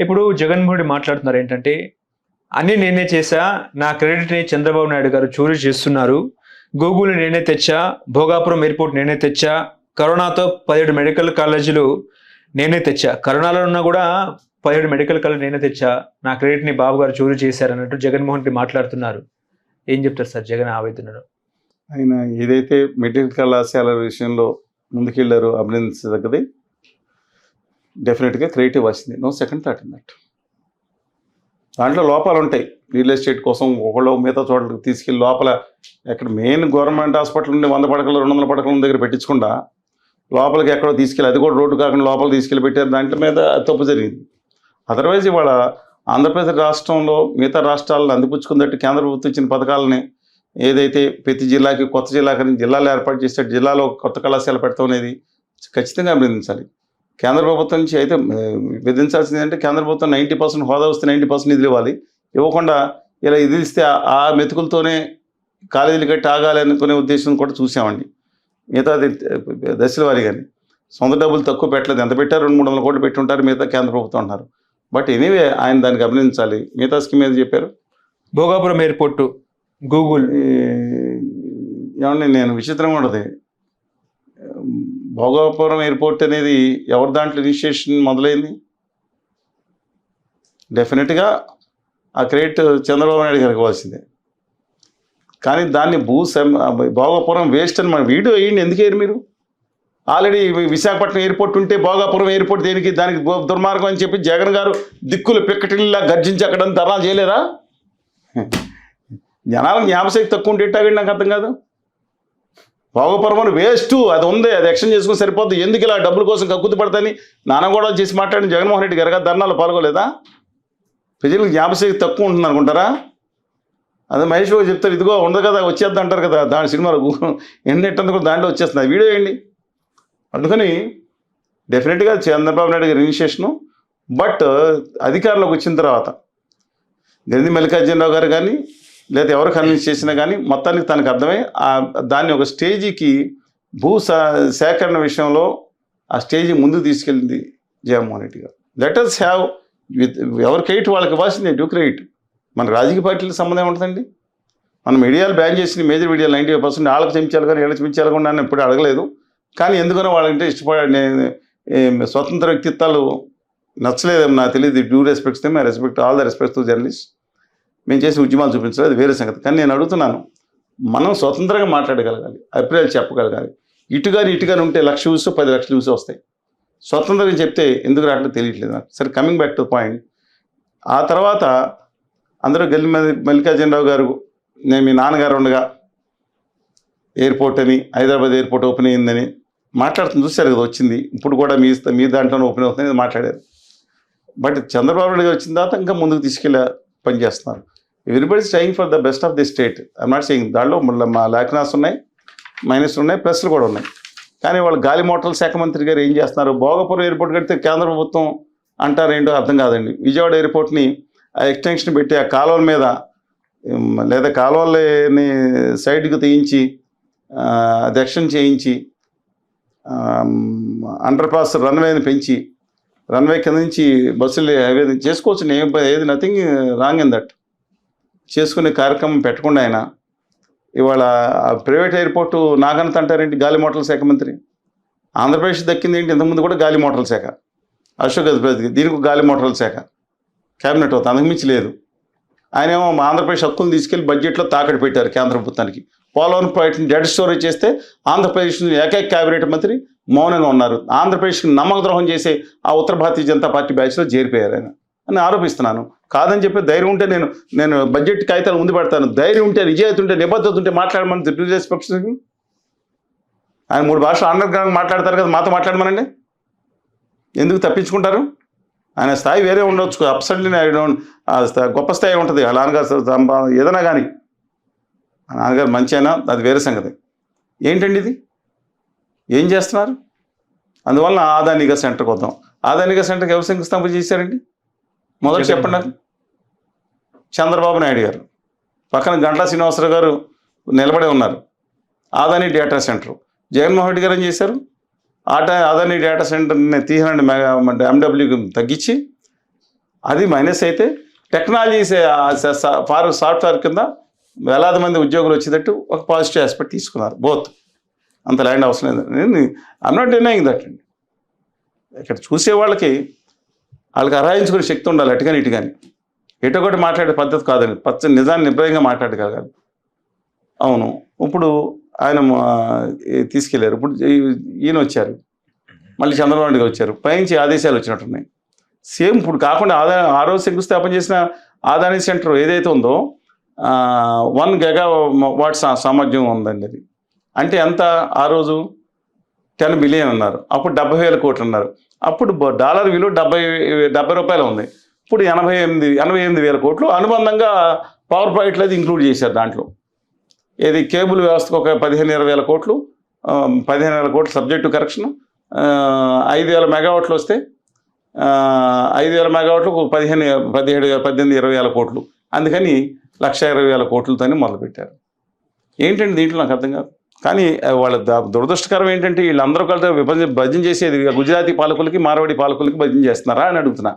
ఇప్పుడు జగన్మోహన్ రెడ్డి మాట్లాడుతున్నారు ఏంటంటే, అన్నీ నేనే చేశా, నా క్రెడిట్‌ని చంద్రబాబు నాయుడు గారు చోరీ చేస్తున్నారు. గూగుల్‌ని నేనే తెచ్చా, భోగాపురం ఎయిర్‌పోర్ట్ నేనే తెచ్చా, కరోనాతో 17 మెడికల్ కాలేజీలు నేనే తెచ్చా. కరోనాలో ఉన్నా గూడా 17 మెడికల్ కాలేజీలు నేనే తెచ్చా. నా క్రెడిట్‌ని బాబు గారు చోరీ చేశారన్నట్టు జగన్మోహన్ రెడ్డి మాట్లాడుతున్నారు. ఏం చెప్తారు సార్ జగన్ ఆవేదనలో? ఆయన ఏదైతే మెడికల్ కళాశాల విషయంలో ముందుకెళ్లారో అభినందించదగ్గది. డెఫినెట్గా క్రియేటివ్ వచ్చింది. No second thought in that. దాంట్లో లోపాలు ఉంటాయి. రియల్ ఎస్టేట్ కోసం ఒకళ్ళు మిగతా చోట్లకి తీసుకెళ్ళి లోపల ఎక్కడ మెయిన్ గవర్నమెంట్ హాస్పిటల్ నుండి 100 పడకలు 200 పడకల దగ్గర పెట్టించకుండా లోపలికి ఎక్కడో తీసుకెళ్ళి, అది కూడా రోడ్డు కాకుండా లోపలికి తీసుకెళ్ళి పెట్టారు. దాంట్లో మీద తప్పు జరిగింది. అదర్వైజ్ ఇవాళ ఆంధ్రప్రదేశ్ రాష్ట్రంలో మిగతా రాష్ట్రాలను అందిపుచ్చుకున్నట్టు కేంద్ర ప్రభుత్వం ఇచ్చిన పథకాలని ఏదైతే ప్రతి జిల్లాకి కొత్త జిల్లాకి జిల్లాలు ఏర్పాటు చేస్తే జిల్లాలో కొత్త కళాశాల పెడతాం అనేది ఖచ్చితంగా అభినందించాలి. కేంద్ర ప్రభుత్వం నుంచి అయితే విధించాల్సింది అంటే కేంద్ర ప్రభుత్వం 90% హోదా వస్తే 90% నిధులు ఇవ్వాలి. ఇవ్వకుండా ఇలా ఇది ఇస్తే ఆ మెతుకులతోనే కాలేజీలు కట్టి ఆగాలి అనుకునే ఉద్దేశం కూడా చూసామండి. మిగతా దశల వారి కానీ సొంత డబ్బులు తక్కువ పెట్టలేదు. ఎంత పెట్టారు? 200-300 కోట్లు పెట్టి ఉంటారు. మిగతా కేంద్ర ప్రభుత్వం అంటున్నారు. బట్ ఎనీవే ఆయన దానికి అభినందించాలి. మిగతా స్కీమ్ ఏది చెప్పారు? Bhogapuram airport Google. ఏమండి, నేను విచిత్రంగా ఉంటుంది. భోగాపురం ఎయిర్పోర్ట్ అనేది ఎవరి దాంట్లో ఇనిషియేషన్ మొదలైంది? డెఫినెట్గా ఆ క్రెడిట్ చంద్రబాబు నాయుడు గారికి ఇవ్వాల్సిందే. కానీ దాన్ని భోగాపురం వేస్ట్ అని మన వీడియో వేయండి. ఎందుకు వేయరు మీరు? ఆల్రెడీ విశాఖపట్నం ఎయిర్పోర్ట్ ఉంటే భోగాపురం ఎయిర్పోర్ట్ దేనికి? దానికి దుర్మార్గం అని చెప్పి జగన్ గారు దిక్కులు పిక్కటిల్లా గర్జించి అక్కడ ధర్నాలు చేయలేదా? జనాలకు జ్ఞాపశక్తి తక్కువ ఉంటే ఎట్టాగండి నాకు అర్థం కాదు. భోగపురం వేస్ట్, అది ఉంది, అది ఎక్షన్ చేసుకుని సరిపోద్ది. ఎందుకు ఇలా డబ్బుల కోసం కక్కుతి పడతాని నానగోడలు చేసి మాట్లాడిన జగన్మోహన్ రెడ్డి గారు ధర్నాలు పాల్గొలేదా? ప్రజలకు జ్ఞాపశక్తి తక్కువ ఉంటుంది అనుకుంటారా? అదే మహేష్ బాబు చెప్తారు, ఇదిగో ఉండదు కదా వచ్చేద్దాం అంటారు కదా, దాని సినిమాలు ఎన్నెట్టందుకు దాంట్లో వచ్చేస్తుంది. వీడియో వేయండి. అందుకని డెఫినెట్గా చంద్రబాబు నాయుడు గారి ఇనిషియేషను. బట్ అధికారంలోకి వచ్చిన తర్వాత గంధి మల్లికార్జునరావు గారు కానీ లేదా ఎవరు కన్విన్స్ చేసినా కానీ మొత్తానికి తనకు అర్థమై దాన్ని ఒక స్టేజీకి సేకరణ విషయంలో ఆ స్టేజీ ముందుకు తీసుకెళ్ళింది జగన్మోహన్ రెడ్డి గారు. లెట్ us హ్యావ్ విత్ ఎవరి క్రెడిట్ వాళ్ళకి ఇవ్వాల్సిందే, డ్యూ క్రెడిట్. మన రాజకీయ పార్టీలకు సంబంధం ఉంటుందండి. మన మీడియాలు బ్యాన్ చేసిన మేజర్ మీడియాలు 95% వాళ్ళకి చెంచాలి కానీ వీళ్ళకి చెంచాలి కూడా నన్ను ఎప్పుడు అడగలేదు. కానీ ఎందుకనో వాళ్ళంటే స్వతంత్ర వ్యక్తిత్వాలు నచ్చలేదేమో నాకు తెలియదు. Due respects I respect all the respects to journalist. మేము చేసిన ఉద్యమాలు చూపించాలి, అది వేరే సంగతి. కానీ నేను అడుగుతున్నాను, మనం స్వతంత్రంగా మాట్లాడగలగాలి, అభిప్రాయాలు చెప్పగలగాలి. ఇటుగాని ఉంటే 1,00,000 వ్యూస్ 10 లక్షల వ్యూస్ వస్తాయి. స్వతంత్రంగా చెప్తే ఎందుకు రావట్లేదు తెలియట్లేదు నాకు. సరే, కమింగ్ బ్యాక్ టు పాయింట్. ఆ తర్వాత అందరూ మల్లికార్జునరావు గారు, నేను మీ నాన్నగారు ఉండగా ఎయిర్పోర్ట్ అని హైదరాబాద్ ఎయిర్పోర్ట్ ఓపెన్ అయ్యిందని మాట్లాడుతుంది చూశారు కదా, వచ్చింది. ఇప్పుడు కూడా మీ దాంట్లోనే ఓపెన్ అవుతుంది మాట్లాడారు. బట్ చంద్రబాబు నాయుడు గారు వచ్చిన తర్వాత ఇంకా ముందుకు తీసుకెళ్ళి పనిచేస్తున్నారు. Everybody is trying for the best of the state. I'm not saying దాంట్లో మా లాక్నాస్ ఉన్నాయి, మైనస్లు ఉన్నాయి, ప్లస్లు కూడా ఉన్నాయి. కానీ వాళ్ళు గాలి మోటార్ల శాఖ మంత్రి గారు ఏం చేస్తున్నారు? భోగపురం ఎయిర్పోర్ట్ కడితే కేంద్ర ప్రభుత్వం అంటారేంటో అర్థం కాదండి. విజయవాడ ఎయిర్పోర్ట్ని ఆ ఎక్స్టెన్షన్ పెట్టి ఆ కాలువల మీద లేదా కాలువలని సైడ్కి తీయించి అది ఎక్స్టెండ్ చేయించి అండర్ పాస్ రన్వేని పెంచి రన్వే కింద నుంచి బస్సులు హైవే చేసుకోవచ్చు. ఏది నథింగ్ రాంగ్ ఇన్ దట్. చేసుకునే కార్యక్రమం పెట్టకుండా ఆయన ఇవాళ ప్రైవేట్ ఎయిర్పోర్టు నాగనత అంటారేంటి? గాలి మోటార్ల శాఖ మంత్రి. ఆంధ్రప్రదేశ్ దక్కింది ఏంటి? ఇంతకుముందు కూడా గాలి మోటార్ల శాఖ, అశోక్ గజపతికి, దీనికి గాలి మోటార్ల శాఖ క్యాబినెట్ అవుతుంది, అంతకుమించి లేదు. ఆయన ఏమో ఆంధ్రప్రదేశ్ హక్కులు తీసుకెళ్లి బడ్జెట్లో తాకట్టు పెట్టారు కేంద్ర ప్రభుత్వానికి. పోలవరం ప్రాజెక్టుని డెడ్ స్టోరేజ్ చేస్తే ఆంధ్రప్రదేశ్ ఏకైక క్యాబినెట్ మంత్రి మౌనంగా ఉన్నారు. ఆంధ్రప్రదేశ్కి నమ్మక ద్రోహం చేసే ఆ ఉత్తర భారతీయ జనతా పార్టీ బ్యాచ్లో చేరిపోయారు ఆయన అని ఆరోపిస్తున్నాను. కాదని చెప్పి ధైర్యం ఉంటే నేను బడ్జెట్ కాగితాలు ముందు పెడతాను. ధైర్యం ఉంటే, నిజాయితీ ఉంటే, నిబద్ధత ఉంటే మాట్లాడమని డ్యూ రెస్పెక్ట్స్. ఆయన 3 భాషలు అండర్గ్రౌండ్ మాట్లాడతారు కదా, మాతో మాట్లాడమనండి. ఎందుకు తప్పించుకుంటారు? ఆయన స్థాయి వేరే ఉండొచ్చు. అప్సెట్లీ గొప్ప స్థాయి ఉంటుంది. ఆ నాన్నగారు ఏదైనా కానీ ఆ నాన్నగారు మంచి అయినా అది వేరే సంగతి. ఏంటండి ఇది? ఏం చేస్తున్నారు? అందువల్ల ఆదానిగా సెంటర్కి వద్దాం. ఆదానిగా సెంటర్కి ఎవరు శంకుస్థాపన చేశారండి? మొదటి చెప్పండి నాకు. చంద్రబాబు నాయుడు గారు. పక్కన గంటా శ్రీనివాసరావు గారు నిలబడే ఉన్నారు. Adani data centre. జగన్మోహన్ రెడ్డి గారు ఏం చేశారు? ఆదాని డేటా సెంటర్ని 300 MW తగ్గించి అది మైనస్ అయితే టెక్నాలజీ సాఫ్ట్వేర్ కింద వేలాది మంది ఉద్యోగులు వచ్చేటట్టు ఒక పాజిటివ్ ఆస్పెక్ట్ తీసుకున్నారు బోత్. అంత ల్యాండ్ అవసరం లేదు. ఐఎమ్ నాట్ డినయింగ్ దట్ అండి. ఇక్కడ చూసే వాళ్ళకి అరాయించుకునే శక్తి ఉండాలి, అటు కానీ ఇటు కానీ. ఎటు ఒకటి మాట్లాడే పద్ధతి కాదండి. నిజాన్ని నిర్భయంగా మాట్లాడగలగాలి. అవును, ఇప్పుడు ఆయన తీసుకెళ్లారు. ఇప్పుడు ఈయన వచ్చారు, మళ్ళీ చంద్రబాబు నాయుడు వచ్చారు, పైనుంచి ఆదేశాలు వచ్చినట్టున్నాయి. సేమ్ ఇప్పుడు కాకుండా ఆ రోజు శంకుస్థాపన చేసిన ఆదాని సెంటర్ ఏదైతే ఉందో 1 GW సామర్థ్యం ఉందండి. అది అంటే ఎంత? ఆ రోజు 10 బిలియన్ అన్నారు, అప్పుడు 70,000 కోట్లు అన్నారు. అప్పుడు డాలర్ విలువ 70 రూపాయలు ఉంది. ఇప్పుడు 88,000 కోట్లు అనుబంధంగా పవర్ ప్రాజెక్టులు అది ఇంక్లూడ్ చేశారు దాంట్లో. ఏది కేబుల్ వ్యవస్థకు ఒక 15,000 కోట్లు, 15,000 కోట్లు సబ్జెక్టు కరెక్షన్. 5,000 మెగావాట్లు వస్తే 5,000 మెగావాట్లకు 18,000 కోట్లు. అందుకని 1,20,000 కోట్లతోనే మొదలుపెట్టారు. ఏంటంటే దీంట్లో నాకు అర్థం కాదు. కానీ వాళ్ళ దురదృష్టకరం ఏంటంటే వీళ్ళందరూ కలిసి భజన చేసేది గుజరాతీ పాలకులకి మార్వాడి పాలకులకి భజన చేస్తున్నారా అని అడుగుతున్నా.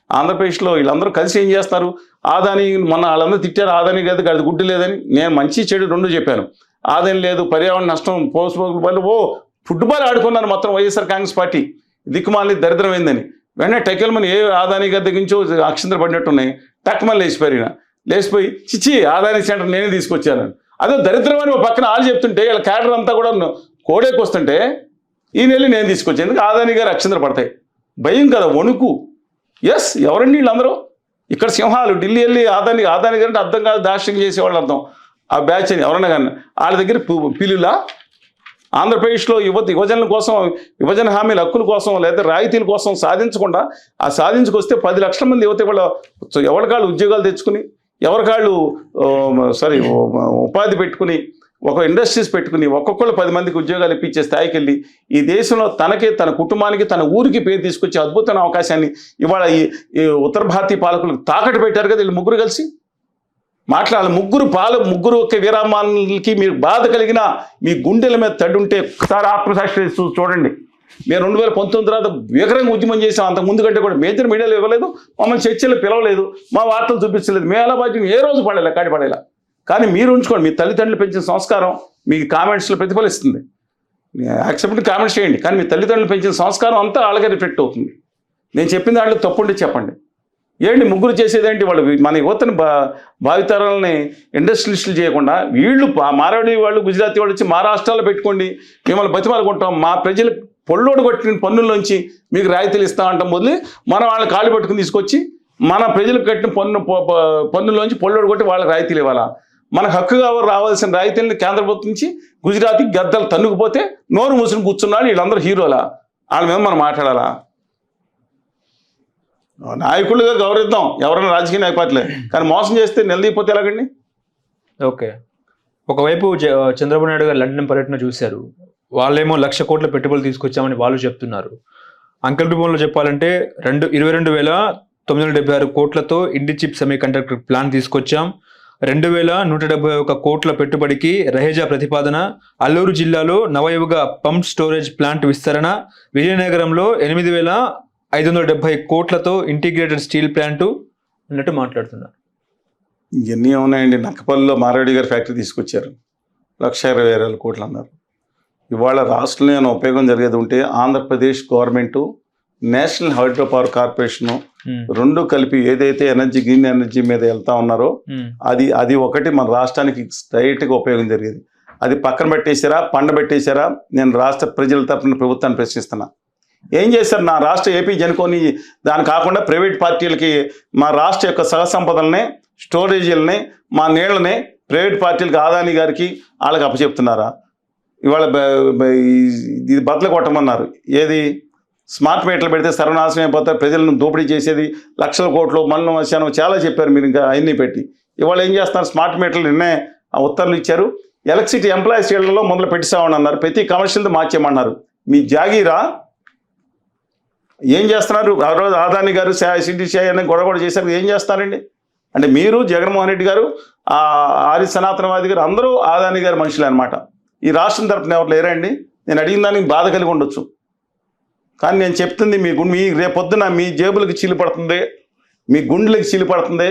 ఆంధ్రప్రదేశ్లో వీళ్ళందరూ కలిసి ఏం చేస్తారు? ఆదాని మొన్న వాళ్ళందరూ తిట్టారు, ఆదాని కాదు అది గుడ్డు లేదని. నేను మంచి చెడు రెండు చెప్పాను. ఆదాని లేదు, పర్యావరణ నష్టం, ఫుట్బాల్ ఆడుకున్నారు మొత్తం వైఎస్ఆర్ కాంగ్రెస్ పార్టీ. దిక్కుమాలి దరిద్రమైందని వెంటనే టెకెల్మని ఏ ఆదాని గారి దగ్గర నుంచో అక్షంతలు పడినట్టున్నాయి. టక్మని లేచిపోయి చిచ్చి ఆదాని సెంటర్ నేనే తీసుకొచ్చాను. అదే దరిద్రం అని ఒక పక్కన వాళ్ళు చెప్తుంటే వీళ్ళ క్యాడర్ అంతా కూడా కోడేకి వస్తుంటే ఈ నెల నేను తీసుకొచ్చాను. ఎందుకు? ఆదాని గారు అక్షంతలు పడతాయి. భయం కదా, వణుకు. ఎస్, ఎవరండి వీళ్ళందరూ? ఇక్కడ సింహాలు. ఢిల్లీ వెళ్ళి ఆదాని గారు అంటే అర్థం కాదు, దాష్యం చేసేవాళ్ళు అర్థం. ఆ బ్యాచ్ అని ఎవరన్నా కానీ వాళ్ళ దగ్గర పిలులా? ఆంధ్రప్రదేశ్లో యువజనుల కోసం, విభజన హామీల హక్కుల కోసం లేదా రాయితీల కోసం సాధించకుండా ఆ సాధించుకొస్తే 10 లక్షల మంది యువత ఎవరికాళ్ళు ఉద్యోగాలు తెచ్చుకుని, ఎవరికాళ్ళు ఉపాధి పెట్టుకుని, ఒక ఇండస్ట్రీస్ పెట్టుకుని ఒక్కొక్కళ్ళు 10 మందికి ఉద్యోగాలు ఇప్పించే స్థాయికి వెళ్ళి ఈ దేశంలో తనకే, తన కుటుంబానికి, తన ఊరికి పేరు తీసుకొచ్చే అద్భుతమైన అవకాశాన్ని ఇవాళ ఈ ఉత్తర భారతీయ పాలకులకు తాకట్టు పెట్టారు కదా వీళ్ళు ముగ్గురు కలిసి. మాట్లాడాలి. ముగ్గురు ఒక్క వీరామానికి మీరు బాధ కలిగిన మీ గుండెల మీద తడుంటే ఒకసారి ఆత్మసాక్షి చూడండి. మేము 2019 తర్వాత వికరంగా ఉద్యమం చేసాం. అంతకు ముందు కంటే కూడా మేజర్ మీడియాలో ఇవ్వలేదు, మమ్మల్ని చర్చలు పిలవలేదు, మా వార్తలు చూపించలేదు. మేము ఎలా బాధ్యం ఏ రోజు పడేలా. కానీ మీరు ఉంచుకోండి. మీ తల్లిదండ్రులు పెంచిన సంస్కారం మీ కామెంట్స్లో ప్రతిఫలిస్తుంది. యాక్సెప్ట్ కామెంట్స్ చేయండి, కానీ మీ తల్లిదండ్రులు పెంచిన సంస్కారం అంతా వాళ్ళకే రిఫ్లెక్ట్ అవుతుంది. నేను చెప్పిన దాంట్లో తప్పుంటే చెప్పండి. ఏంటి ముగ్గురు చేసేదేంటి? వాళ్ళు మన యువతని భావితరాలని ఇండస్ట్రియలిస్టులు చేయకుండా వీళ్ళు మారాడి వాళ్ళు, గుజరాతీ వాళ్ళు వచ్చి మా రాష్ట్రాల్లో పెట్టుకోండి, మిమ్మల్ని బతిమాలుకుంటాం, మా ప్రజలు పొల్లోడు కొట్టిన పన్నుల్లోంచి మీకు రాయితీలు ఇస్తామంటాం బదులు మనం వాళ్ళని కాళ్ళు పట్టుకుని తీసుకొచ్చి మన ప్రజలకు కట్టిన పన్నుల్లోంచి పొల్లోడు కొట్టి వాళ్ళకి రాయితీలు ఇవ్వాలా? మనకు హక్కుగా రావాల్సిన రాయితీలను కేంద్ర ప్రభుత్వం నుంచి గుజరాతీ గద్దలు తన్నుకుపోతే నోరు మూసుకుని కూర్చున్నాడు. వీళ్ళందరూ హీరోలా? వాళ్ళ మీద మనం మాట్లాడాలా? నాయకులుగా గౌరవిద్దాం ఎవరైనా రాజకీయ నాయకులే, కానీ మోసం చేస్తే నిలదీపోతే ఎలాగండి? ఓకే, ఒకవైపు చంద్రబాబు నాయుడు గారు లండన్ పర్యటన చూశారు. వాళ్ళేమో 1,00,000 కోట్ల పెట్టుబడులు తీసుకొచ్చామని వాళ్ళు చెప్తున్నారు. అంకెల రూపంలో చెప్పాలంటే 22,976 కోట్లతో ఇండి చిప్ సెమీ కండక్టర్ ప్లాంట్ తీసుకొచ్చాం. 2,171 కోట్ల పెట్టుబడికి రహేజా ప్రతిపాదన. అల్లూరు జిల్లాలో నవయుగ పంప్ స్టోరేజ్ ప్లాంట్ విస్తరణ. విజయనగరంలో 8,570 కోట్లతో ఇంటిగ్రేటెడ్ స్టీల్ ప్లాంటు అన్నట్టు మాట్లాడుతున్నారు. ఇవన్నీ ఉన్నాయండి. నక్కపల్లిలో మారాడి గారు ఫ్యాక్టరీ తీసుకొచ్చారు, 1,20,000 కోట్లు అన్నారు. ఇవాళ రాష్ట్రంలో ఏమైనా ఉపయోగం జరిగేది ఉంటే Andhra Pradesh government, national hydro power corporation రెండు కలిపి ఏదైతే గ్రీన్ ఎనర్జీ మీద వెళ్తా ఉన్నారో అది ఒకటి మన రాష్ట్రానికి స్ట్రైట్గా ఉపయోగం జరిగేది. అది పక్కన పెట్టేశారా, పండబెట్టేశారా? నేను రాష్ట్ర ప్రజల తరఫున ప్రభుత్వాన్ని ప్రశ్నిస్తున్నా. ఏం చేశారు? నా రాష్ట్ర ఏపీ జనుకొని దాని కాకుండా ప్రైవేట్ పార్టీలకి మా రాష్ట్ర యొక్క సహసంపదల్ని, స్టోరేజీలని, మా నీళ్ళని ప్రైవేట్ పార్టీలకి, ఆదాని గారికి వాళ్ళకి అప్పచెప్తున్నారా? ఇవాళ ఇది బద్దలు కొట్టమన్నారు. ఏది? స్మార్ట్ మీటర్లు పెడితే సర్వనాశనం అయిపోతారు, ప్రజలను దోపిడీ చేసేది, 1,00,000 కోట్లు మళ్ళీ వచ్చాను చాలా చెప్పారు మీరు. ఇంకా అన్నీ పెట్టి ఇవాళ ఏం చేస్తున్నారు? స్మార్ట్ మీటర్లు నిన్నే ఉత్తర్వులు ఇచ్చారు. ఎలక్ట్రిసిటీ ఎంప్లాయీస్ ఇళ్లలో మొదలు పెట్టిస్తామని అన్నారు, ప్రతి కమర్షియల్తో మార్చేయమన్నారు. మీ జాగీరా? ఏం చేస్తున్నారు? ఆ రోజు ఆదాని గారు సిటీ అని గొడవ చేశారు. ఏం చేస్తారండి? అంటే మీరు, జగన్మోహన్ రెడ్డి గారు, ఆర్య సనాతనవాది గారు అందరూ ఆదాని గారి మనుషులే అనమాట. ఈ రాష్ట్రం తరపున ఎవరు లేరండి? నేను అడిగిన దానికి బాధ కలిగి ఉండొచ్చు, కానీ నేను చెప్తుంది మీ రేపొద్దున మీ జేబులకు చీలు పడుతుంది, మీ గుండెలకి చీలి పడుతుంది